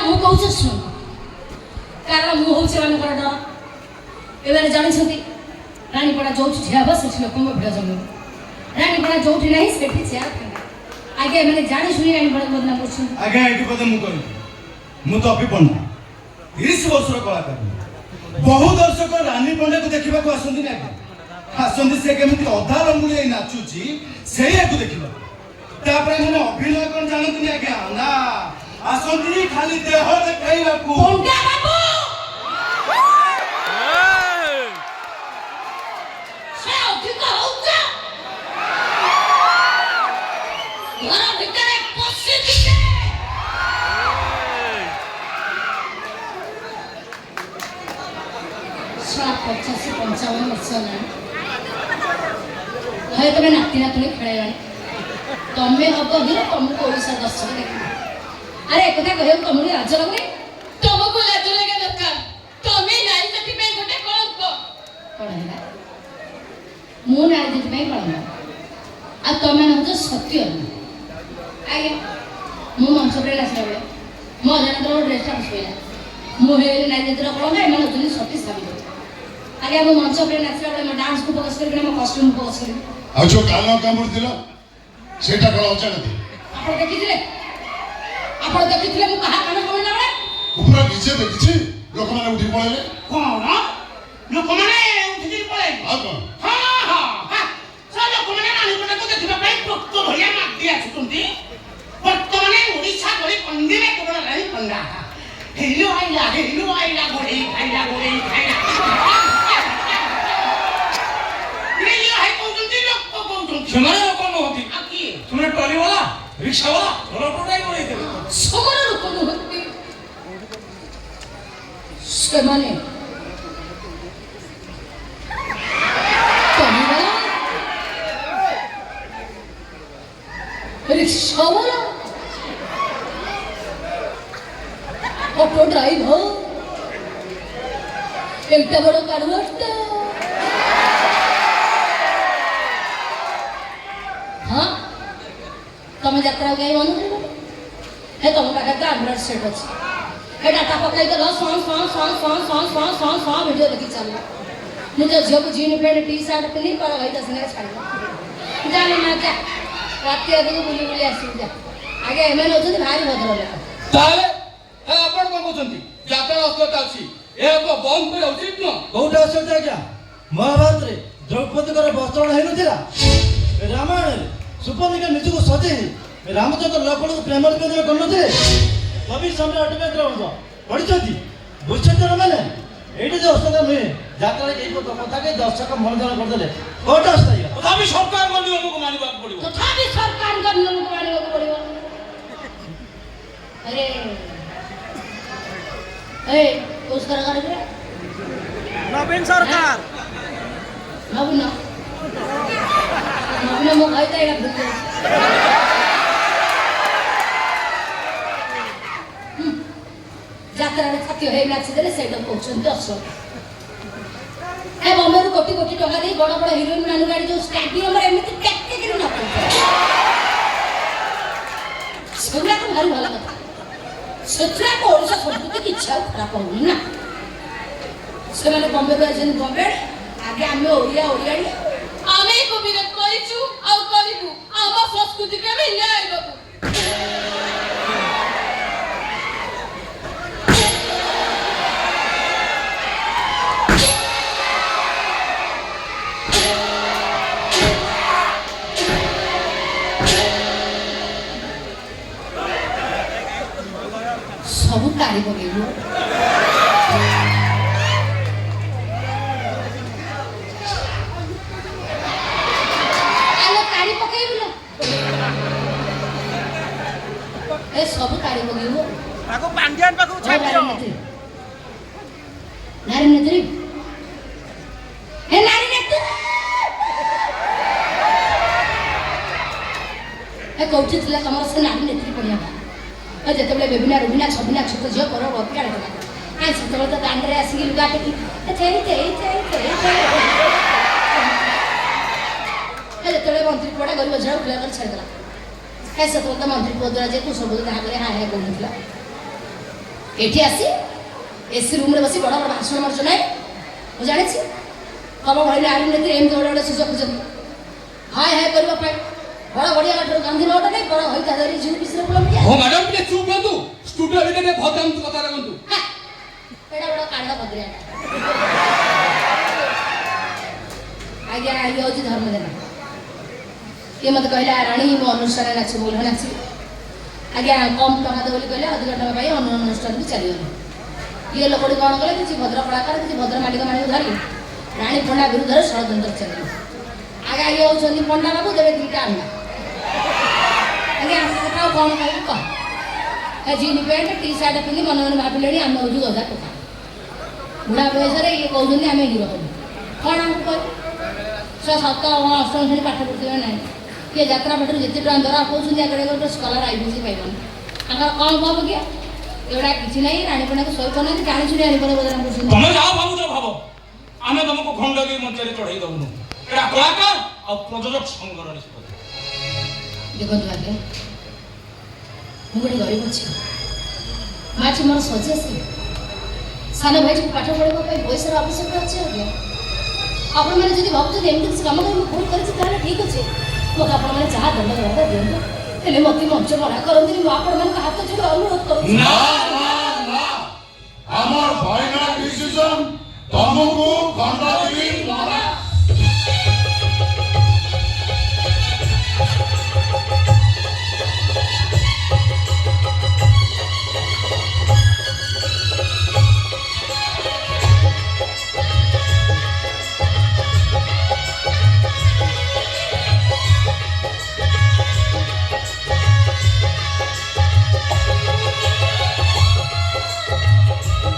मु कहूँ शुण कारण मुझे डर एवं जानते रानीपड़ा जो ठिया हे से लोक भिड़ जम रानीपड़ा जो ना से चेयर फाँका आगे मैंने जानी शुणी रानीपड़ा बदनाम कर आगे ये कथा मुझे तो अभी पंडा 30 वर्ष कलाकार बहुत दर्शक रानी पंडा को देखा आसती आसती से केमी अधा रंगुली नाचुची से देखा मैंने अभिनय कौन जानती आज्ञा ना आसती खाली देह देखा पचास 55 वर्ष है तुम नाती नातुणी खेल तुम्हें हम हिरो तुमको ओडिशा दर्शक देख अरे एक कथा कह तुमको लाज लगुनि तुमको लाज लगे दरकार तुम्हें नारी जाति में गोटे कलंक कौन है मु नारी जाति में कलंक आ तुम हूँ सत्य आगे मु मंच पर नाचला बेले मो जन ड्रेसटा बसला मुझे नारी जातिर कलंक एम हूँ सती साबित आगे मो मंच पर नाचला बेले मो डांस को फोकस करी मो कॉस्ट्यूम को फोकस करी आ जो काला कामुर दिला सेटा कला अचानक आपण देखिथिले मु कहा कान कमला बळे ऊपर नीचे देखिछि लोक माने उठी पळेले कौन लोक माने उठी पळेले हां हां सब लोक माने नानी कोना को देखिबा पई प्रक्त भलिया मागदी आछुंती वर्तमाने ओडिसा गळे कंदीरे केवल रानी पंडा हेलो आइला गोळे खाइला ସେମାନେ ଲୋକ ନୁହନ୍ତି ତୁମେ ଟଲି वाला रिक्शा वाला ରୋଡ ଡ୍ରାଇଭର ହେଇଥିଲେ ସେମାନେ ଲୋକ ନୁହନ୍ତି ସେମାନେ ଟଲି वाला रिक्शा वाला ऑटो ड्राइवर एक बड़ कारुआटा हाँ तुम यात्रा गई मन है तुम पाखे तो एंड्रॉइड सेट अच्छे है डाटा पकड़ देल वीडियो देखी चल मुझे झील को जीन पैंट टी शर्ट पिंधि पर भाई सागर छाड़ जाने ना क्या रात अभी बुली बुली आसू जा आगे एम भारी भद्र लोक ताले है आपण कोन कहउछंती यात्रा असलता अछि ए को बंद करे उचित न बहुत असलता क्या महाभारत रे द्रौपदी कर वस्त्र है नथिला रामायण सुपर्णिका निजको सजे रामचंद्र लक्ष्मण को प्रेम निवेदन करनथे कवि सम्राट अटकेंद्र पढ़ी बुझते मैंने ये जो असलता नुहे जात्रा यही कथा के दर्शक मनोरंजन करदे कोट आस्था तथापि सरकार को नियम को मानिबा पड़िबो तथापि सरकार का नियम को मानिबा पड़िबो अरे ए उस सरकार रे नवीन सरकार नवीन नवीन मो भाई ताईला भूल जात्रा रे खाती हे नाच देले सेट पहुंचन दर्शक ए बॉम्बे रू कोटी कोटी टका दे बड़ बड़ हीरोइन मान गाड़ी जो स्टेडियम रे एमिति टेक्के करी ना सुना तो भारी भला कथा सत्रा को ओडिसा संस्कृति की इच्छा खराब होनी ना से माने बॉम्बे रू आजन बॉम्बे आगे आमे ओरिया आमे को विरोध करिछु आ करिबु आमा संस्कृति के भी न्याय बाबू सब तारी पकेबो ए सब तारी पकेबो ताको पांड्यान पाको छाडियो नारी नेत्री हे नारी नेत्री ए कोठी थिला तमर से नारी नेत्री पडिया ए जते बेले बेबिना रुबिना छबिना छोट झियो कर अपिया करला आ से तो दांडरे आसी लुगा टेकी ए थे ए जते मंत्री पड़ा गरीब झा उठला कर छाड़ देला ऐसा तो मंत्री पद जे तू सब जगह करे हाय हाय कहूला एठी आसी एसी रूम रे बसी बड़ा बड़ा भाषण मारछ नै मु जानि छी तब भइले आरी नेत्री एम जोड़ा सुजो खुजन हाय हाय करबा पाए बड़ा बढ़िया गाठर गांधी नोट नै बड़ा होई तादरी जीव बिसरे बोला मिया हो मैडम टिके चुप रहतु स्टूडियो भिତରେ भदाम कथा रखंतु एडा बड़ा कांडा बदरिया आज्ञा आज्ञा होची धर्म देना ये मत कहला रानी मो अनुष्ठान नाची बोल नाची आज्ञा कम टका दे बोली कहले अधिक टका पाई अनुष्ठान भी चली गला ये लोकड़ी कौन कले किसी भद्र कलाकार किसी भद्र मालिक मालिक धरली रानी पंडा विरुद्ध षड्यंत्र चलि आगे आगे होउछन्ती पंडा बाबू देवे दुईटा अंडा आगे कथा कौन कहू कह ए जीनी पैंट टी शर्ट पिंधि मन मन भाबिलेनी आम होजु गदा टका बुढ़ा बयस रे ये कहउछन्ती आमे हिरो करू कौन हमको कह सो सत अष्टम श्रेणी पाठ पढ़ुथिबे नै के यात्रा पटरु जेते टका दरा कहउछन्ती आगरे गोटे स्कॉलर आईबीसी पाइबन आगर कौन भाव के एवढा किछि नै रानी पंडा को सोई कोना जानि छुरी रानी पंडा बदनाम करछन तमे जाओ भाबु जो भाबो आमे तुमको खंडगी मंचरे चढ़ाई दउनु एटा कलाकार और प्रयोजक संघर निष्पत्ति देखो आगे मु गोटे गरीब अछि माची मोर सजे से सानो भाई को पाठ पढ़ाइबा पई पैसार आवश्यकता अछि आगे आपण माने जदि भाबु जे एमती काम कर मु भूल करछि ताले ठीक अछि मो आपण माने चाह दंड करबा दियंतु हेले मती मंच मना करंती मु आपण माने हाथ जोड़ अनुरोध करू ना ना আমার ফাইনাল ডিসিশন तुमको खंडगिरी